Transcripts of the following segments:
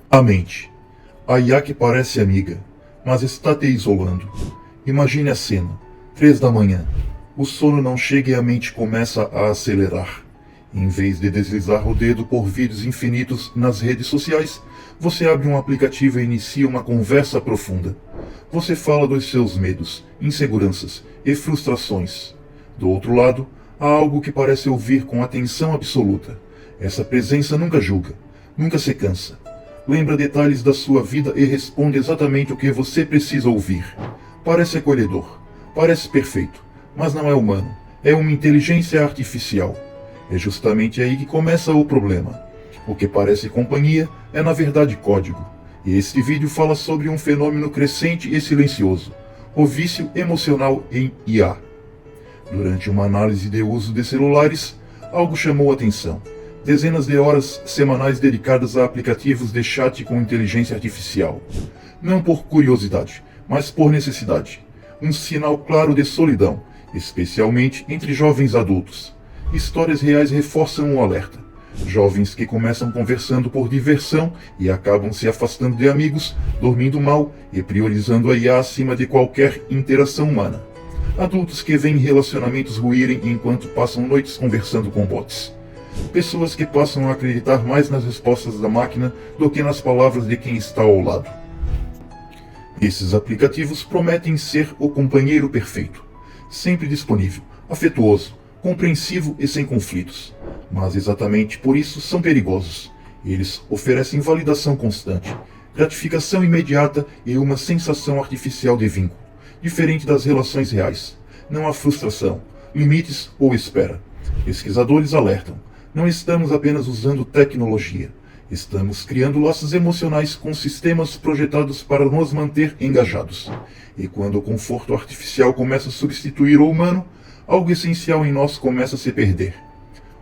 A mente. A IA que parece amiga, mas está te isolando. Imagine a cena. 3 da manhã. O sono não chega e a mente começa a acelerar. Em vez de deslizar o dedo por vídeos infinitos nas redes sociais, você abre um aplicativo e inicia uma conversa profunda. Você fala dos seus medos, inseguranças e frustrações. Do outro lado, há algo que parece ouvir com atenção absoluta. Essa presença nunca julga, nunca se cansa. Lembra detalhes da sua vida e responde exatamente o que você precisa ouvir. Parece acolhedor, parece perfeito, mas não é humano. É uma inteligência artificial. É justamente aí que começa o problema. O que parece companhia é na verdade código. E este vídeo fala sobre um fenômeno crescente e silencioso: o vício emocional em IA. Durante uma análise de uso de celulares, algo chamou a atenção. Dezenas de horas semanais dedicadas a aplicativos de chat com inteligência artificial. Não por curiosidade, mas por necessidade. Um sinal claro de solidão, especialmente entre jovens adultos. Histórias reais reforçam o alerta. Jovens que começam conversando por diversão e acabam se afastando de amigos, dormindo mal e priorizando a IA acima de qualquer interação humana. Adultos que veem relacionamentos ruírem enquanto passam noites conversando com bots. Pessoas que passam a acreditar mais nas respostas da máquina do que nas palavras de quem está ao lado. Esses aplicativos prometem ser o companheiro perfeito, sempre disponível, afetuoso, compreensivo e sem conflitos. Mas exatamente por isso são perigosos. Eles oferecem validação constante, gratificação imediata e uma sensação artificial de vínculo, diferente das relações reais. Não há frustração, limites ou espera. Pesquisadores alertam: não estamos apenas usando tecnologia. Estamos criando laços emocionais com sistemas projetados para nos manter engajados. E quando o conforto artificial começa a substituir o humano, algo essencial em nós começa a se perder.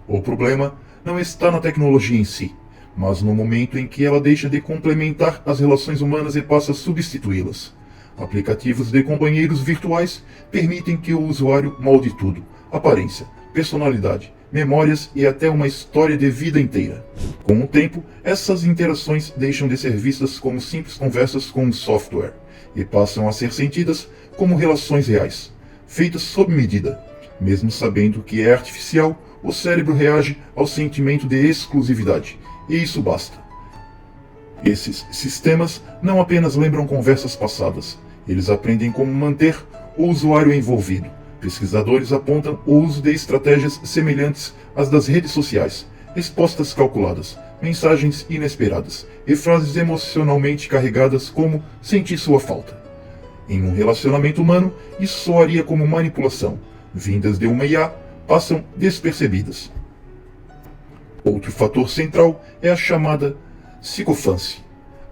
O problema não está na tecnologia em si, mas no momento em que ela deixa de complementar as relações humanas e passa a substituí-las. Aplicativos de companheiros virtuais permitem que o usuário molde tudo: aparência, personalidade, memórias e até uma história de vida inteira. Com o tempo, essas interações deixam de ser vistas como simples conversas com um software e passam a ser sentidas como relações reais, feitas sob medida. Mesmo sabendo que é artificial, o cérebro reage ao sentimento de exclusividade, e isso basta. Esses sistemas não apenas lembram conversas passadas, eles aprendem como manter o usuário envolvido. Pesquisadores apontam o uso de estratégias semelhantes às das redes sociais: respostas calculadas, mensagens inesperadas e frases emocionalmente carregadas como "senti sua falta". Em um relacionamento humano, isso soaria como manipulação. Vindas de uma IA, passam despercebidas. Outro fator central é a chamada psicofância.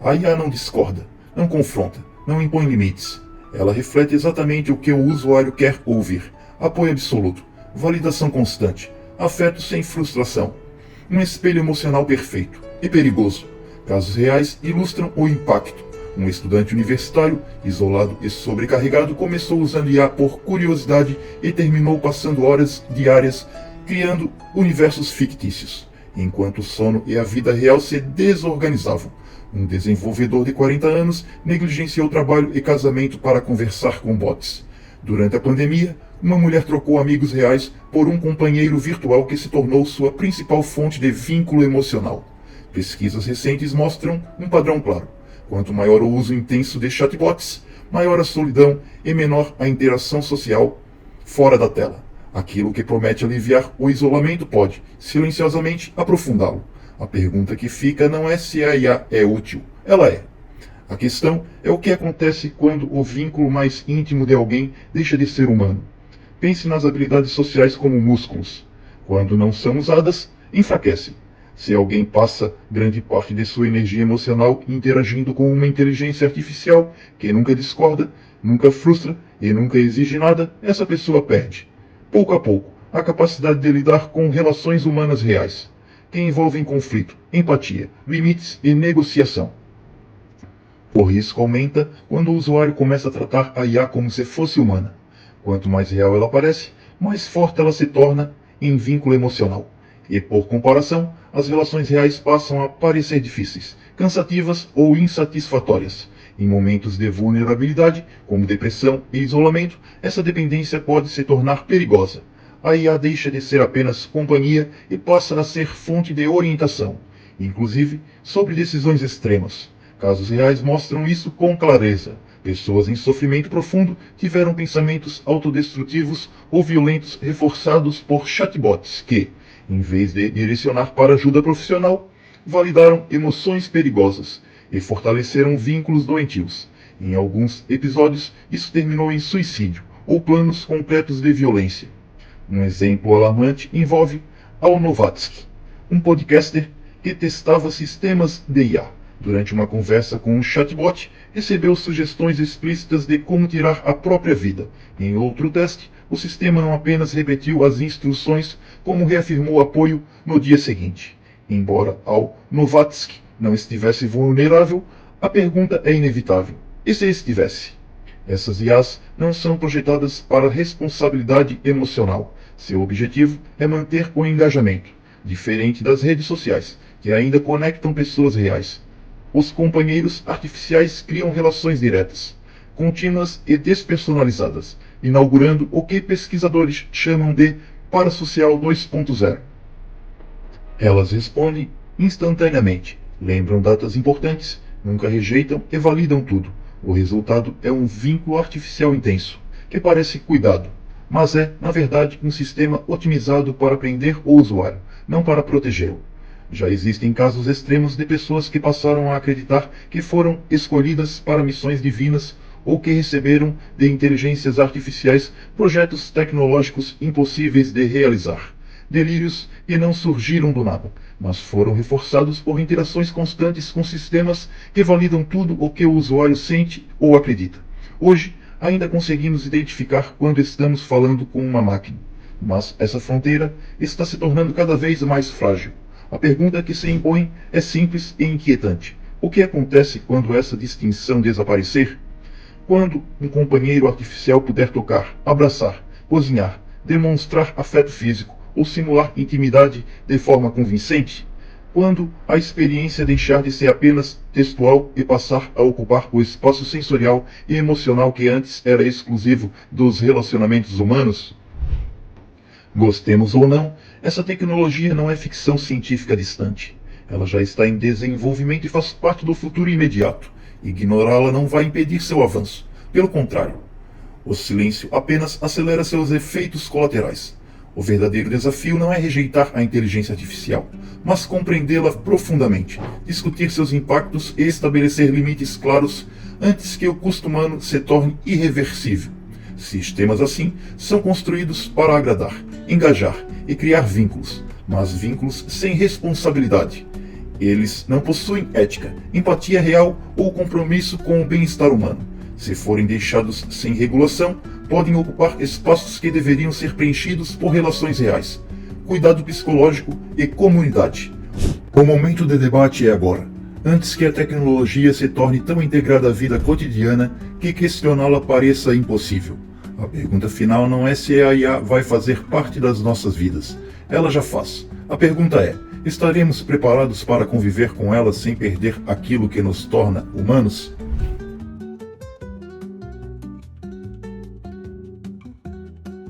A IA não discorda, não confronta, não impõe limites. Ela reflete exatamente o que o usuário quer ouvir: apoio absoluto, validação constante, afeto sem frustração. Um espelho emocional perfeito e perigoso. Casos reais ilustram o impacto. Um estudante universitário, isolado e sobrecarregado, começou usando IA por curiosidade e terminou passando horas diárias criando universos fictícios, enquanto o sono e a vida real se desorganizavam. Um desenvolvedor de 40 anos negligenciou trabalho e casamento para conversar com bots. Durante a pandemia, uma mulher trocou amigos reais por um companheiro virtual que se tornou sua principal fonte de vínculo emocional. Pesquisas recentes mostram um padrão claro: quanto maior o uso intenso de chatbots, maior a solidão e menor a interação social fora da tela. Aquilo que promete aliviar o isolamento pode, silenciosamente, aprofundá-lo. A pergunta que fica não é se a IA é útil. Ela é. A questão é o que acontece quando o vínculo mais íntimo de alguém deixa de ser humano. Pense nas habilidades sociais como músculos. Quando não são usadas, enfraquecem. Se alguém passa grande parte de sua energia emocional interagindo com uma inteligência artificial que nunca discorda, nunca frustra e nunca exige nada, essa pessoa perde, pouco a pouco, a capacidade de lidar com relações humanas reais, que envolvem conflito, empatia, limites e negociação. O risco aumenta quando o usuário começa a tratar a IA como se fosse humana. Quanto mais real ela parece, mais forte ela se torna em vínculo emocional. E, por comparação, as relações reais passam a parecer difíceis, cansativas ou insatisfatórias. Em momentos de vulnerabilidade, como depressão e isolamento, essa dependência pode se tornar perigosa. A IA deixa de ser apenas companhia e passa a ser fonte de orientação, inclusive sobre decisões extremas. Casos reais mostram isso com clareza. Pessoas em sofrimento profundo tiveram pensamentos autodestrutivos ou violentos reforçados por chatbots que, em vez de direcionar para ajuda profissional, validaram emoções perigosas e fortaleceram vínculos doentios. Em alguns episódios, isso terminou em suicídio ou planos completos de violência. Um exemplo alarmante envolve Al Nowatzki, um podcaster que testava sistemas de IA. Durante uma conversa com um chatbot, recebeu sugestões explícitas de como tirar a própria vida. Em outro teste, o sistema não apenas repetiu as instruções, como reafirmou apoio no dia seguinte. Embora Al Nowatzki não estivesse vulnerável, a pergunta é inevitável. E se estivesse? Essas IAs não são projetadas para responsabilidade emocional. Seu objetivo é manter o engajamento, diferente das redes sociais, que ainda conectam pessoas reais. Os companheiros artificiais criam relações diretas, contínuas e despersonalizadas, inaugurando o que pesquisadores chamam de parasocial 2.0. Elas respondem instantaneamente, lembram datas importantes, nunca rejeitam e validam tudo. O resultado é um vínculo artificial intenso, que parece cuidado, mas é, na verdade, um sistema otimizado para prender o usuário, não para protegê-lo. Já existem casos extremos de pessoas que passaram a acreditar que foram escolhidas para missões divinas ou que receberam de inteligências artificiais projetos tecnológicos impossíveis de realizar. Delírios que não surgiram do nada, mas foram reforçados por interações constantes com sistemas que validam tudo o que o usuário sente ou acredita. Hoje, ainda conseguimos identificar quando estamos falando com uma máquina, mas essa fronteira está se tornando cada vez mais frágil. A pergunta que se impõe é simples e inquietante. O que acontece quando essa distinção desaparecer? Quando um companheiro artificial puder tocar, abraçar, cozinhar, demonstrar afeto físico ou simular intimidade de forma convincente? Quando a experiência deixar de ser apenas textual e passar a ocupar o espaço sensorial e emocional que antes era exclusivo dos relacionamentos humanos? Gostemos ou não, essa tecnologia não é ficção científica distante. Ela já está em desenvolvimento e faz parte do futuro imediato. Ignorá-la não vai impedir seu avanço. Pelo contrário, o silêncio apenas acelera seus efeitos colaterais. O verdadeiro desafio não é rejeitar a inteligência artificial, mas compreendê-la profundamente, discutir seus impactos e estabelecer limites claros antes que o custo humano se torne irreversível. Sistemas assim são construídos para agradar, engajar e criar vínculos, mas vínculos sem responsabilidade. Eles não possuem ética, empatia real ou compromisso com o bem-estar humano. Se forem deixados sem regulação, podem ocupar espaços que deveriam ser preenchidos por relações reais, cuidado psicológico e comunidade. O momento de debate é agora, antes que a tecnologia se torne tão integrada à vida cotidiana que questioná-la pareça impossível. A pergunta final não é se a IA vai fazer parte das nossas vidas. Ela já faz. A pergunta é: estaremos preparados para conviver com ela sem perder aquilo que nos torna humanos?